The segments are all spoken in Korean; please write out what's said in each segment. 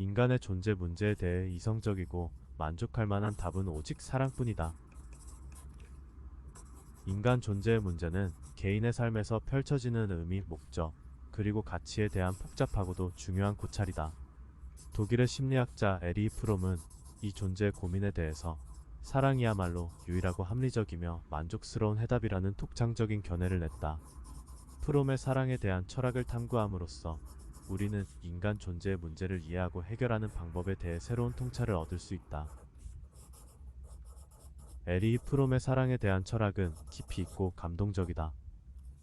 인간의 존재 문제에 대해 이성적이고 만족할 만한 답은 오직 사랑뿐이다. 인간 존재의 문제는 개인의 삶에서 펼쳐지는 의미, 목적, 그리고 가치에 대한 복잡하고도 중요한 고찰이다. 독일의 심리학자 에리 프롬은 이 존재의 고민에 대해서 사랑이야말로 유일하고 합리적이며 만족스러운 해답이라는 독창적인 견해를 냈다. 프롬의 사랑에 대한 철학을 탐구함으로써 우리는 인간 존재의 문제를 이해하고 해결하는 방법에 대해 새로운 통찰을 얻을 수 있다. 에리 프롬의 사랑에 대한 철학은 깊이 있고 감동적이다.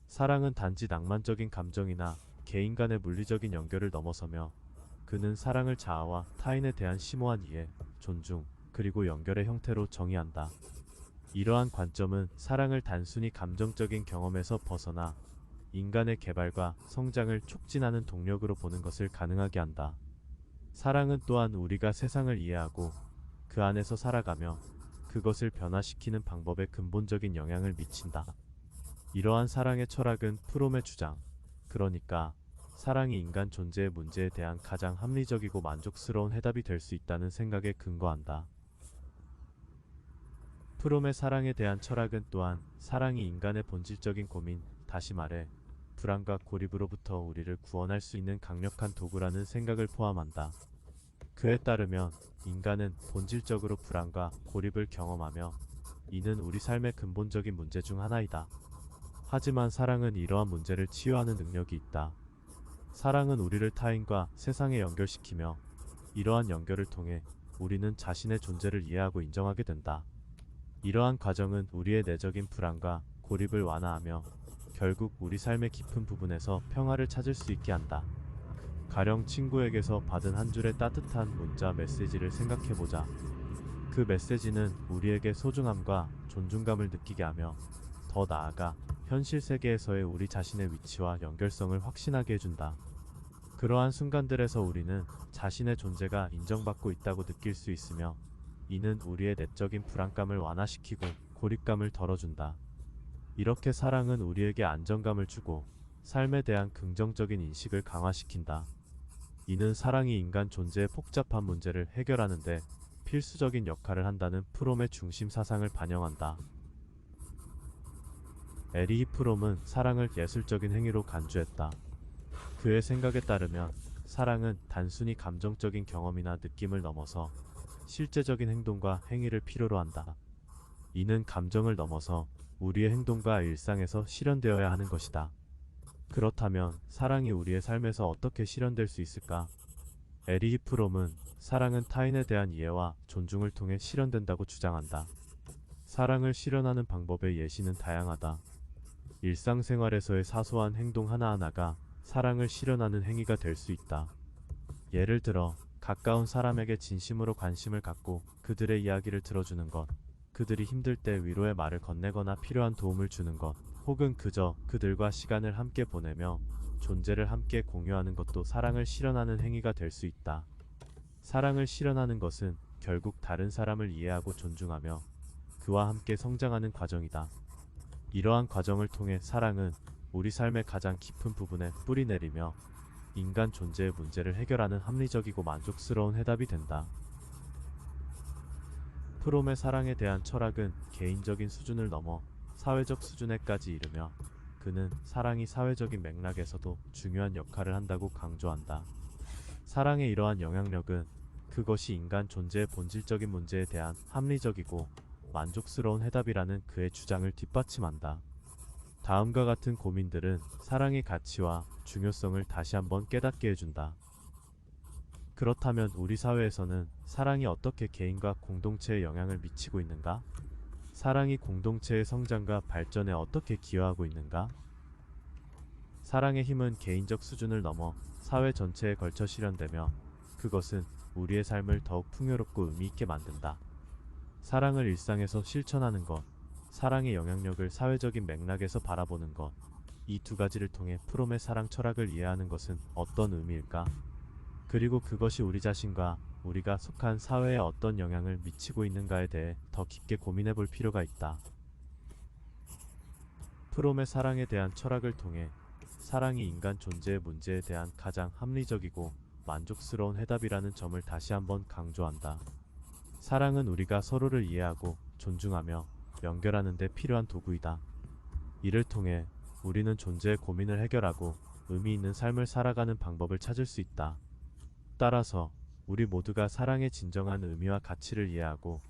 사랑은 단지 낭만적인 감정이나 개인 간의 물리적인 연결을 넘어서며 그는 사랑을 자아와 타인에 대한 심오한 이해, 존중, 그리고 연결의 형태로 정의한다. 이러한 관점은 사랑을 단순히 감정적인 경험에서 벗어나 인간의 개발과 성장을 촉진하는 동력으로 보는 것을 가능하게 한다. 사랑은 또한 우리가 세상을 이해하고 그 안에서 살아가며 그것을 변화시키는 방법에 근본적인 영향을 미친다. 이러한 사랑의 철학은 프롬의 주장, 그러니까 사랑이 인간 존재의 문제에 대한 가장 합리적이고 만족스러운 해답이 될 수 있다는 생각에 근거한다. 프롬의 사랑에 대한 철학은 또한 사랑이 인간의 본질적인 고민, 다시 말해 불안과 고립으로부터 우리를 구원할 수 있는 강력한 도구라는 생각을 포함한다. 그에 따르면 인간은 본질적으로 불안과 고립을 경험하며 이는 우리 삶의 근본적인 문제 중 하나이다. 하지만 사랑은 이러한 문제를 치유하는 능력이 있다. 사랑은 우리를 타인과 세상에 연결시키며 이러한 연결을 통해 우리는 자신의 존재를 이해하고 인정하게 된다. 이러한 과정은 우리의 내적인 불안과 고립을 완화하며 결국 우리 삶의 깊은 부분에서 평화를 찾을 수 있게 한다. 가령 친구에게서 받은 한 줄의 따뜻한 문자 메시지를 생각해보자. 그 메시지는 우리에게 소중함과 존중감을 느끼게 하며 더 나아가 현실 세계에서의 우리 자신의 위치와 연결성을 확신하게 해준다. 그러한 순간들에서 우리는 자신의 존재가 인정받고 있다고 느낄 수 있으며 이는 우리의 내적인 불안감을 완화시키고 고립감을 덜어준다. 이렇게 사랑은 우리에게 안정감을 주고 삶에 대한 긍정적인 인식을 강화시킨다. 이는 사랑이 인간 존재의 복잡한 문제를 해결하는 데 필수적인 역할을 한다는 프롬의 중심 사상을 반영한다. 에리 프롬은 사랑을 예술적인 행위로 간주했다. 그의 생각에 따르면 사랑은 단순히 감정적인 경험이나 느낌을 넘어서 실제적인 행동과 행위를 필요로 한다. 이는 감정을 넘어서 우리의 행동과 일상에서 실현되어야 하는 것이다. 그렇다면 사랑이 우리의 삶에서 어떻게 실현될 수 있을까? 에리 프롬은 사랑은 타인에 대한 이해와 존중을 통해 실현된다고 주장한다. 사랑을 실현하는 방법의 예시는 다양하다. 일상생활에서의 사소한 행동 하나하나가 사랑을 실현하는 행위가 될 수 있다. 예를 들어 가까운 사람에게 진심으로 관심을 갖고 그들의 이야기를 들어주는 것, 그들이 힘들 때 위로의 말을 건네거나 필요한 도움을 주는 것, 혹은 그저 그들과 시간을 함께 보내며 존재를 함께 공유하는 것도 사랑을 실현하는 행위가 될 수 있다. 사랑을 실현하는 것은 결국 다른 사람을 이해하고 존중하며 그와 함께 성장하는 과정이다. 이러한 과정을 통해 사랑은 우리 삶의 가장 깊은 부분에 뿌리 내리며 인간 존재의 문제를 해결하는 합리적이고 만족스러운 해답이 된다. 프롬의 사랑에 대한 철학은 개인적인 수준을 넘어 사회적 수준에까지 이르며 그는 사랑이 사회적인 맥락에서도 중요한 역할을 한다고 강조한다. 사랑의 이러한 영향력은 그것이 인간 존재의 본질적인 문제에 대한 합리적이고 만족스러운 해답이라는 그의 주장을 뒷받침한다. 다음과 같은 고민들은 사랑의 가치와 중요성을 다시 한번 깨닫게 해준다. 그렇다면 우리 사회에서는 사랑이 어떻게 개인과 공동체에 영향을 미치고 있는가? 사랑이 공동체의 성장과 발전에 어떻게 기여하고 있는가? 사랑의 힘은 개인적 수준을 넘어 사회 전체에 걸쳐 실현되며 그것은 우리의 삶을 더욱 풍요롭고 의미있게 만든다. 사랑을 일상에서 실천하는 것, 사랑의 영향력을 사회적인 맥락에서 바라보는 것, 이 두 가지를 통해 프롬의 사랑 철학을 이해하는 것은 어떤 의미일까? 그리고 그것이 우리 자신과 우리가 속한 사회에 어떤 영향을 미치고 있는가에 대해 더 깊게 고민해 볼 필요가 있다. 프롬의 사랑에 대한 철학을 통해 사랑이 인간 존재의 문제에 대한 가장 합리적이고 만족스러운 해답이라는 점을 다시 한번 강조한다. 사랑은 우리가 서로를 이해하고 존중하며 연결하는 데 필요한 도구이다. 이를 통해 우리는 존재의 고민을 해결하고 의미 있는 삶을 살아가는 방법을 찾을 수 있다. 따라서 우리 모두가 사랑의 진정한 의미와 가치를 이해하고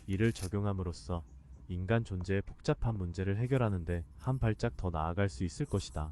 이를 적용함으로써 인간 존재의 복잡한 문제를 해결하는 데 한 발짝 더 나아갈 수 있을 것이다.